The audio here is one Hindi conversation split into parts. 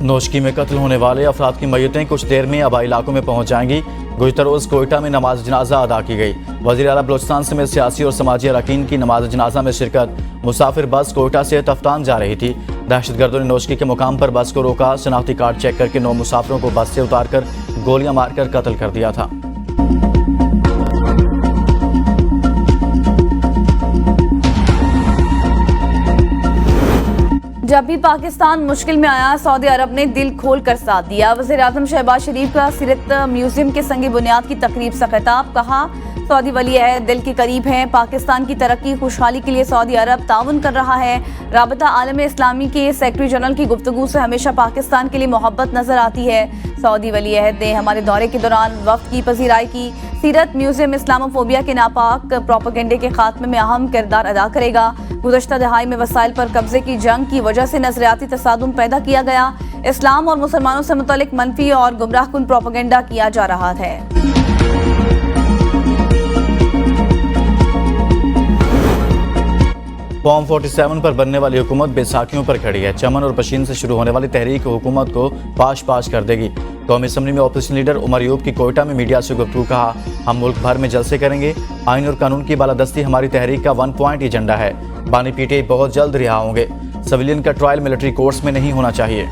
नोशकी में कत्ल होने वाले अफराद की मैयतें कुछ देर में आबाई इलाकों में पहुंच जाएंगी। गुज़िश्ता रोज़ कोयटा में नमाज जनाजा अदा की गई। वज़ीर आला बलोचिस्तान समेत सियासी और समाजी अरकान की नमाज जनाजा में शिरकत। मुसाफिर बस कोयटा से तफ्तान जा रही थी। दहशतगर्दों ने नोशकी के मुकाम पर बस को रोका। शनाख्ती कार्ड चेक करके 9 मुसाफिरों को बस से उतारकर गोलियां मारकर कत्ल कर दिया था। जब भी पाकिस्तान मुश्किल में आया, सऊदी अरब ने दिल खोल कर साथ दिया। वज़ीर आज़म शहबाज शरीफ का सीरत म्यूजियम के संगी बुनियाद की तकरीब से खिताब। कहा, सऊदी वली अहद दिल के करीब हैं। पाकिस्तान की तरक्की खुशहाली के लिए सऊदी अरब ताउन कर रहा है। राबता आलम इस्लामी के सेक्रेटरी जनरल की गुफ्तगू से हमेशा पाकिस्तान के लिए मोहब्बत नजर आती है। सऊदी वली अहद ने हमारे दौरे के दौरान वफ्द की पजीराई की। सीरत म्यूजियम इस्लामोफोबिया के नापाक प्रोपेगेंडे के खात्मे में अहम किरदार अदा करेगा। गुज़श्ता दहाई में वसाइल पर कब्जे की जंग की वजह से नजरियाती तसादुम पैदा किया गया। इस्लाम और मुसलमानों से मुतल्लिक मनफी और गुमराहकुन प्रोपेगेंडा किया जा रहा है। फॉर्म 47 पर बनने वाली हुकूमत बेसाखियों पर खड़ी है। चमन और पशीन से शुरू होने वाली तहरीक हुकूमत को पाश पाश कर देगी। कौमी असम्बली में अपोजिशन लीडर उमर अयूब की कोयटा में मीडिया से गुफ्तगू। कहा, हम मुल्क भर में जलसे करेंगे। आइन और कानून की बालादस्ती हमारी तहरीक का 1 पॉइंट एजेंडा है। बानी पीटे बहुत जल्द रिहा होंगे। सिविलियन का ट्रायल मिलिट्री कोर्ट्स में नहीं होना चाहिए।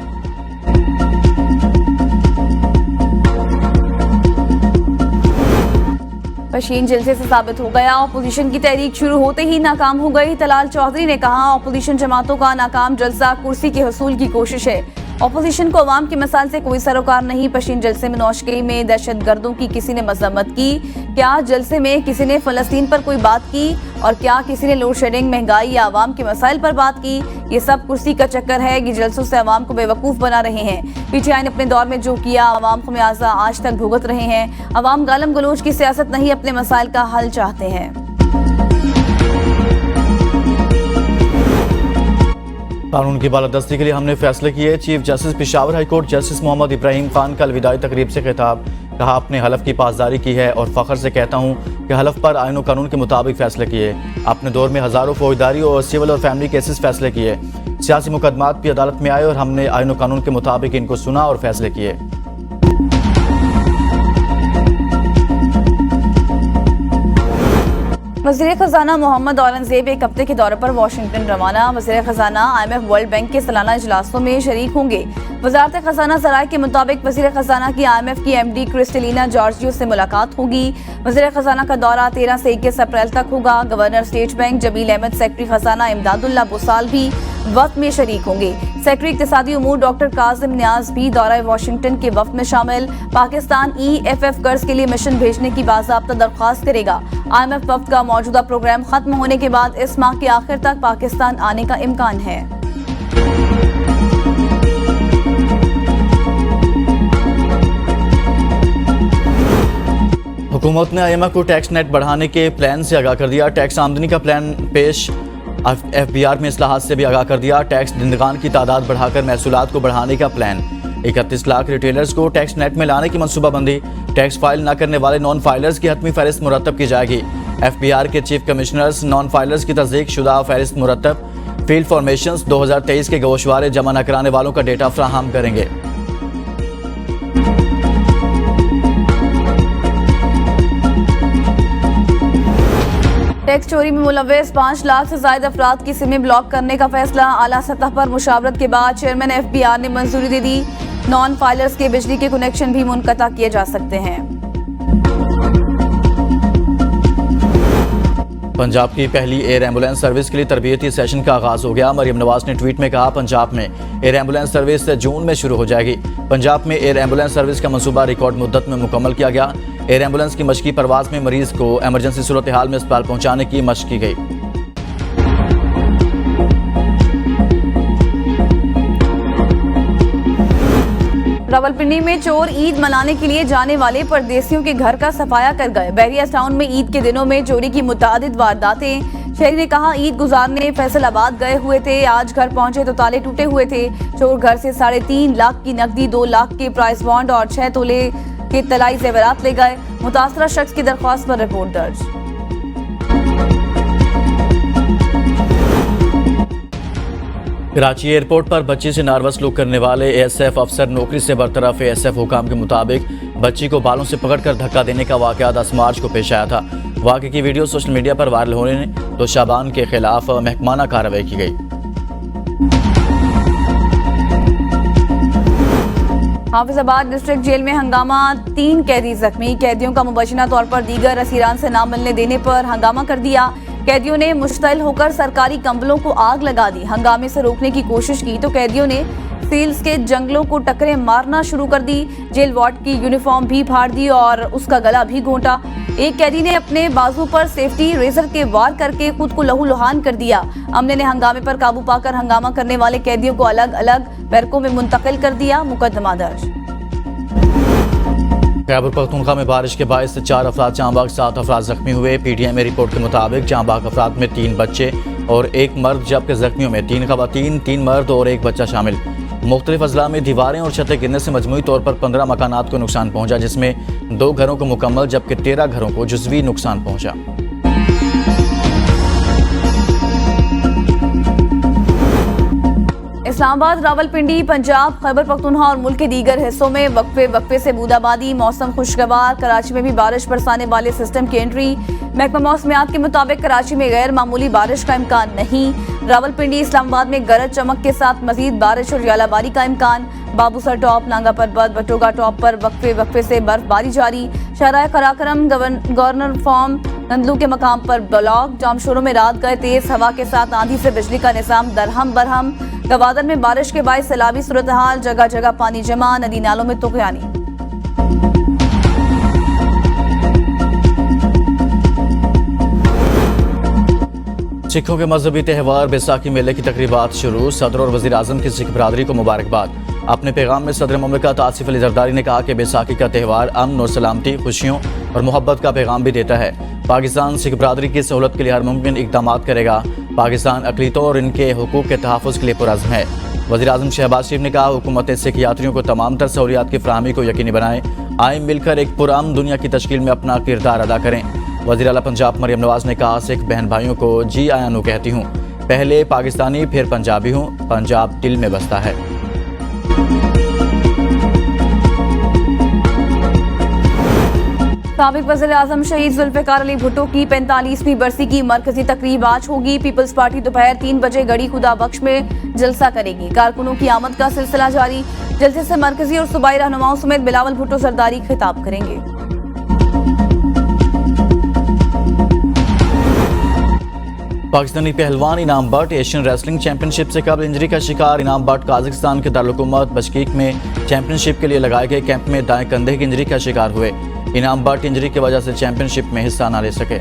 पशीन जलसे से साबित हो गया। अपोजिशन की तहरीक शुरू होते ही नाकाम हो गई। तलाल चौधरी ने कहा, अपोजिशन जमातों का नाकाम जलसा कुर्सी के हसूल की कोशिश है। अपोजिशन को अवाम की मिसाल से कोई सरोकार नहीं। पशीन जलसे में नौशकी में दहशत गर्दों की किसी ने मजम्मत की? क्या जलसे में किसी ने फलस्तीन पर कोई बात की? और क्या किसी ने लोड शेडिंग, महंगाई या अवाम के मसाइल पर बात की? ये सब कुर्सी का चक्कर है कि जलसों से अवाम को बेवकूफ़ बना रहे हैं। पीटीआई ने अपने दौर में जो किया, अवाम को मुआवजा आज तक भुगत रहे हैं। अवाम गालम गलोच की सियासत नहीं, अपने मसाइल का हल चाहते हैं। कानून की बालादस्ती के लिए हमने फैसले किए। Chief justice Peshawar high court justice Mohammad Ibrahim Khan का अलविदाई तकरीब से खिताब। कहा, अपने हलफ की पासदारी की है और फख्र से कहता हूँ कि हलफ पर आइन और कानून के मुताबिक फैसले किए। अपने दौर में हज़ारों फौजदारी और सिविल और फैमिली केसेस फैसले किए। सियासी मुकदमात भी अदालत में आए और हमने आइन और कानून के मुताबिक इनको सुना और फैसले किए। वज़ीर ख़ज़ाना मोहम्मद औरंगज़ेब एक हफ्ते के दौरे पर वाशिंगटन रवाना। वज़ीर ख़ज़ाना IMF वर्ल्ड बैंक के सालाना इजलासों में शरीक होंगे। वज़ारत ख़ज़ाना ज़राए के मुताबिक वज़ीर ख़ज़ाना की IMF की MD क्रिस्टलिना जॉर्जियो से मुलाकात होगी। वज़ीर ख़ज़ाना का दौरा 13 से 21 अप्रैल तक होगा। Governor State Bank Jameel Ahmed, secretary ख़ज़ाना इमदादुल्लाह बुसाल भी वक्त में शरीक होंगे। सेक्रेटरी इक़्तिसादी उमूर डॉक्टर कासिम नियाज भी दौरा वाशिंगटन के वक्त में शामिल। पाकिस्तान EFF कर्ज के लिए मिशन भेजने की बाज़ाब्ता दरख्वास्त करेगा। IMF वक्त का मौजूदा प्रोग्राम खत्म होने के बाद इस माह के आखिर तक पाकिस्तान आने का इम्कान है। हुकूमत ने IMF को टैक्स नेट बढ़ाने के प्लान से आगाह कर दिया। टैक्स आमदनी का प्लान पेश। FBR में इस्लाहात से भी आगाह कर दिया। टैक्स दंदगान की तादाद बढ़ाकर महसूलात को बढ़ाने का प्लान। 31 लाख रिटेलर्स को टैक्स नेट में लाने की मनसूबाबंदी। टैक्स फाइल न करने वाले नॉन फाइलर्स की हतमी फहरिस्त मुरतब की जाएगी। FBR के चीफ कमिश्नर्स नॉन फाइलर्स की तस्दीक शुदा फहरिस्त मुरतब। फील्ड फॉर्मेशंस 2023 के गोशवारे जमा न कराने वालों का डेटा फ्राहम करेंगे। टैक्स चोरी में मुलव्वस 5 लाख से ज्यादा अफराद की सिमें ब्लॉक करने का फैसला। आला सतह पर मुशावरत के बाद चेयरमैन FBR ने मंजूरी दे दी। नॉन फाइलर्स के बिजली के कनेक्शन भी मुनक़ता किए जा सकते हैं। पंजाब की पहली एयर एम्बुलेंस सर्विस के लिए तरबियती सेशन का आगाज हो गया। मरियम नवाज ने ट्वीट में कहा, पंजाब में एयर एम्बुलेंस सर्विस जून में शुरू हो जाएगी। पंजाब में एयर एम्बुलेंस सर्विस का मंसूबा रिकॉर्ड मुद्दत में मुकम्मल किया गया। एयर एम्बुलेंस की मशकी परवाज में मरीज को एमरजेंसी सूरत हाल में अस्पताल पहुंचाने की मशक की गई। रावलपिंडी में चोर ईद मनाने के लिए जाने वाले परदेसियों के घर का सफाया कर गए। बहरिया टाउन में ईद के दिनों में चोरी की मुतादिद वारदातें। शहरी ने कहा, ईद गुजारने फैसलाबाद गए हुए थे, आज घर पहुंचे तो ताले टूटे हुए थे। चोर घर से 3.5 लाख की नकदी, 2 लाख के प्राइस बॉन्ड और 6 तोले के तलाई जेवरात ले गए। मुतासरा शख्स की दरख्वास्त पर रिपोर्ट दर्ज। कराची एयरपोर्ट पर बच्ची से नारवा सलूक करने वाले एएसएफ अफसर नौकरी से बरतरफ। एएसएफ हुकाम के मुताबिक बच्ची को बालों से पकड़कर धक्का देने का वाकया 10 मार्च को पेश आया था। वाकये की वीडियो सोशल मीडिया पर वायरल होने ने तो शाबान के खिलाफ महकमाना कार्रवाई की गई। हाफिजाबाद डिस्ट्रिक्ट जेल में हंगामा, 3 कैदी जख्मी। कैदियों का मुबैना तौर पर दीगर असीरान से ना मिलने देने पर हंगामा कर दिया। कैदियों ने मुश्तइल होकर सरकारी कंबलों को आग लगा दी। हंगामे से रोकने की कोशिश की तो कैदियों ने सील्स के जंगलों को टक्करें मारना शुरू कर दी। जेल वार्ड की यूनिफॉर्म भी फाड़ दी और उसका गला भी घोंटा। एक कैदी ने अपने बाजू पर सेफ्टी रेजर के वार करके खुद को लहूलुहान कर दिया। अमले ने हंगामे पर काबू पाकर हंगामा करने वाले कैदियों को अलग अलग बैरकों में मुंतकिल कर दिया। मुकदमा दर्ज। खैबर पख्तूनख्वा में बारिश के बायस 4 अफराद जांबाग, 7 अफराद जख्मी हुए। पीटीआई रिपोर्ट के मुताबिक जांबाग अफराद में 3 बच्चे और 1 मर्द, जबकि जख्मियों में 3 खवातीन, 3 मर्द और 1 बच्चा शामिल। मुख्तलिफ अजला में दीवारें और छतें गिरने से मजमूई तौर पर 15 मकानात को नुकसान पहुंचा, जिसमें 2 घरों को मुकम्मल जबकि 13 घरों को जुज़वी नुकसान पहुंचा। इस्लामाबाद, रावलपिंडी, पंजाब, खैबर पख्तूनख्वा और मुल्क के दीगर हिस्सों में वक्फे से बूंदाबांदी। मौसम खुशगवार। कराची में भी बारिश बरसाने वाले सिस्टम की एंट्री। महकमा मौसमियात के मुताबिक कराची में गैर मामूली बारिश का इम्कान नहीं। रावलपिंडी, इस्लामाबाद में गरज चमक के साथ मजीद बारिश और यालाबारी का इम्कान। बाबूसर टॉप, नांगा पर्बत, बटोगा टॉप पर वक्फे से बर्फबारी जारी। शहराए कराकरम, गवर्नर फॉर्म, नंदलू के मकाम पर ब्लॉक। जामशोरों में रात गए तेज हवा के साथ आंधी से बिजली का निजाम दरहम बरहम। गवादर में बारिश के बाद सैलाबी सूरत हाल, जगह जगह पानी जमा, नदी नालों में तुगयानी। सिखों के मजहबी त्यौहार बैसाखी मेले की तकरीबात शुरू। सदर और वज़ीर आज़म की सिख बरादरी को मुबारकबाद। अपने पैगाम में सदर मुमलिकत आसिफ अली जरदारी ने कहा कि बैसाखी का त्यौहार अमन और सलामती, खुशियों और मोहब्बत का पैगाम भी देता है। पाकिस्तान सिख बरादरी की सहूलत के लिए हर मुमकिन इक़दामात करेगा। पाकिस्तान अक़लियतों और इनके हुकूक़ के तहफ़्फ़ुज़ के लिए पुरअज़्म है। वज़ीर आज़म शहबाज शरीफ ने कहा, हुकूमत सिख यात्रियों को तमाम तर सहूलियात की फ़राहमी को यकीनी बनाएं। आए मिलकर एक पुरअमन दुनिया की तश्कील में अपना किरदार अदा करें। वज़ीर आला पंजाब मरियम नवाज ने कहा, सिख बहन भाइयों को जी आया नू कहती हूँ। पहले पाकिस्तानी फिर पंजाबी हूँ। पंजाब दिल में बसता है। साबिक वज़ीर आज़म शहीद जुल्फ़िकार अली भुट्टो की 45वीं बरसी की मरकजी तकरीब आज होगी। पीपल्स पार्टी दोपहर 3 बजे गढ़ी खुदा बख्श में जलसा करेगी। कारकुनों की आमद का सिलसिला जारी। जलसे से मरकजी और सूबाई रहनुमाओं समेत बिलावल भुट्टो सरदारी खिताब करेंगे। पाकिस्तानी पहलवान इनाम भट्ट एशियन रेसलिंग चैंपियनशिप से कबल इंजरी का शिकार। इनाम भट्ट काज़िकिस्तान के दारुल-हुकूमत बशकीक में चैंपियनशिप के लिए लगाए गए कैंप में दाएं कंधे की इंजरी का शिकार हुए। इनाम भट्ट इंजरी की वजह से चैंपियनशिप में हिस्सा न ले सके।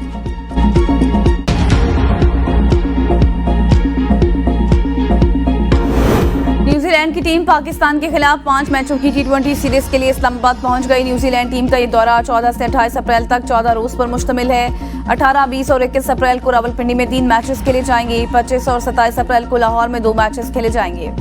न्यूजीलैंड की टीम पाकिस्तान के खिलाफ 5 मैचों की T20 सीरीज के लिए इस्लामाबाद पहुंच गई। न्यूजीलैंड टीम का ये दौरा 14 से 28 अप्रैल तक 14 रोज पर मुश्तमिल है। 18, 20 और 21 अप्रैल को रावलपिंडी में 3 मैचेस खेले जाएंगे। 25 और 27 अप्रैल को लाहौर में 2 मैचेस खेले जाएंगे।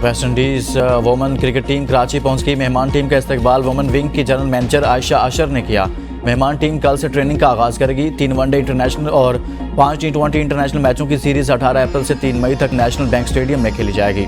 West Indies women cricket team Karachi पहुंच गई। मेहमान टीम का इस्तकबाल वुमेन विंग की जनरल मैनेजर आयशा अशर ने किया। मेहमान टीम कल से ट्रेनिंग का आगाज करेगी। 3 वनडे इंटरनेशनल और 5 T20 इंटरनेशनल मैचों की सीरीज 18 अप्रैल से 3 मई तक नेशनल बैंक स्टेडियम में खेली जाएगी।